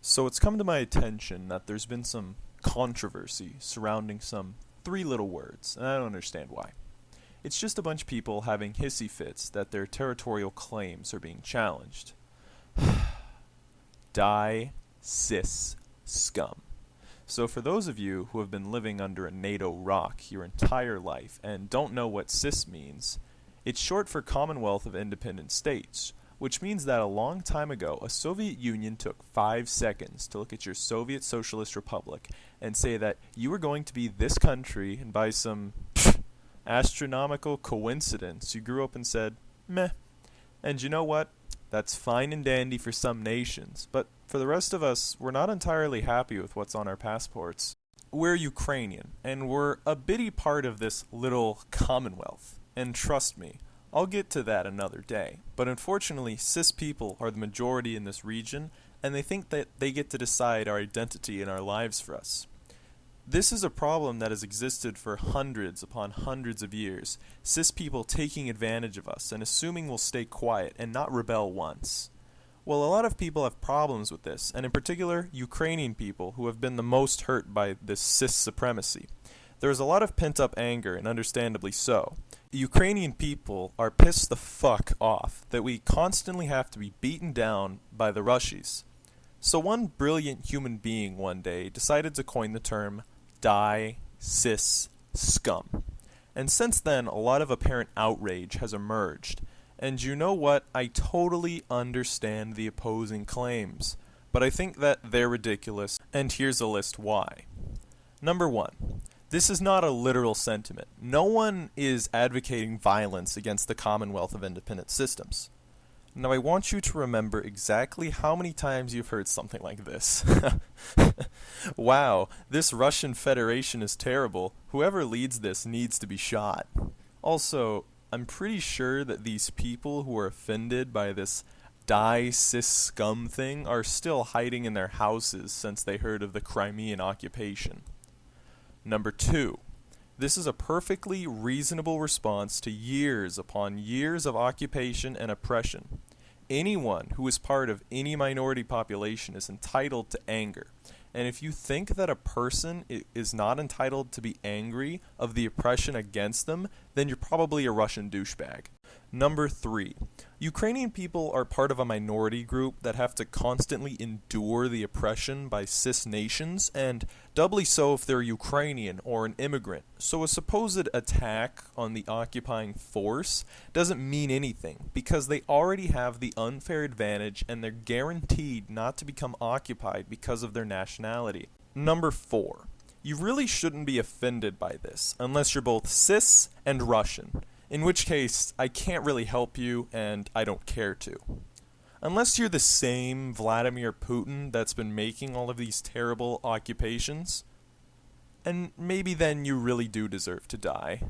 So it's come to my attention that there's been some controversy surrounding some three little words, and I don't understand why. It's just a bunch of people having hissy fits that their territorial claims are being challenged. CIS Scum. So for those of you who have been living under a NATO rock your entire life and don't know what CIS means, it's short for Commonwealth of Independent States, which means that a long time ago, a Soviet Union took 5 seconds to look at your Soviet Socialist Republic and say that you were going to be this country, and by some astronomical coincidence, you grew up and said, meh. And you know what? That's fine and dandy for some nations, but for the rest of us, we're not entirely happy with what's on our passports. We're Ukrainian, and we're a bitty part of this little commonwealth. And trust me, I'll get to that another day. But unfortunately, cis people are the majority in this region, and they think that they get to decide our identity and our lives for us. This is a problem that has existed for hundreds upon hundreds of years, cis people taking advantage of us and assuming we'll stay quiet and not rebel once. Well, a lot of people have problems with this, and in particular, Ukrainian people who have been the most hurt by this cis supremacy. There is a lot of pent-up anger, and understandably so. The Ukrainian people are pissed the fuck off that we constantly have to be beaten down by the Russies. So one brilliant human being one day decided to coin the term CIS Scum. And since then, a lot of apparent outrage has emerged. And you know what? I totally understand the opposing claims, but I think that they're ridiculous, and here's a list why. Number 1. This is not a literal sentiment. No one is advocating violence against the Commonwealth of Independent Systems. Now I want you to remember exactly how many times you've heard something like this. Wow, this Russian Federation is terrible. Whoever leads this needs to be shot. Also, I'm pretty sure that these people who are offended by this CIS Scum thing are still hiding in their houses since they heard of the Crimean occupation. Number 2. This is a perfectly reasonable response to years upon years of occupation and oppression. Anyone who is part of any minority population is entitled to anger. And if you think that a person is not entitled to be angry of the oppression against them, then you're probably a Russian douchebag. Number 3. Ukrainian people are part of a minority group that have to constantly endure the oppression by cis nations, and doubly so if they're Ukrainian or an immigrant. So a supposed attack on the occupying force doesn't mean anything, because they already have the unfair advantage and they're guaranteed not to become occupied because of their nationality. Number 4. You really shouldn't be offended by this, unless you're both cis and Russian. In which case, I can't really help you, and I don't care to. Unless you're the same Vladimir Putin that's been making all of these terrible occupations, and maybe then you really do deserve to die.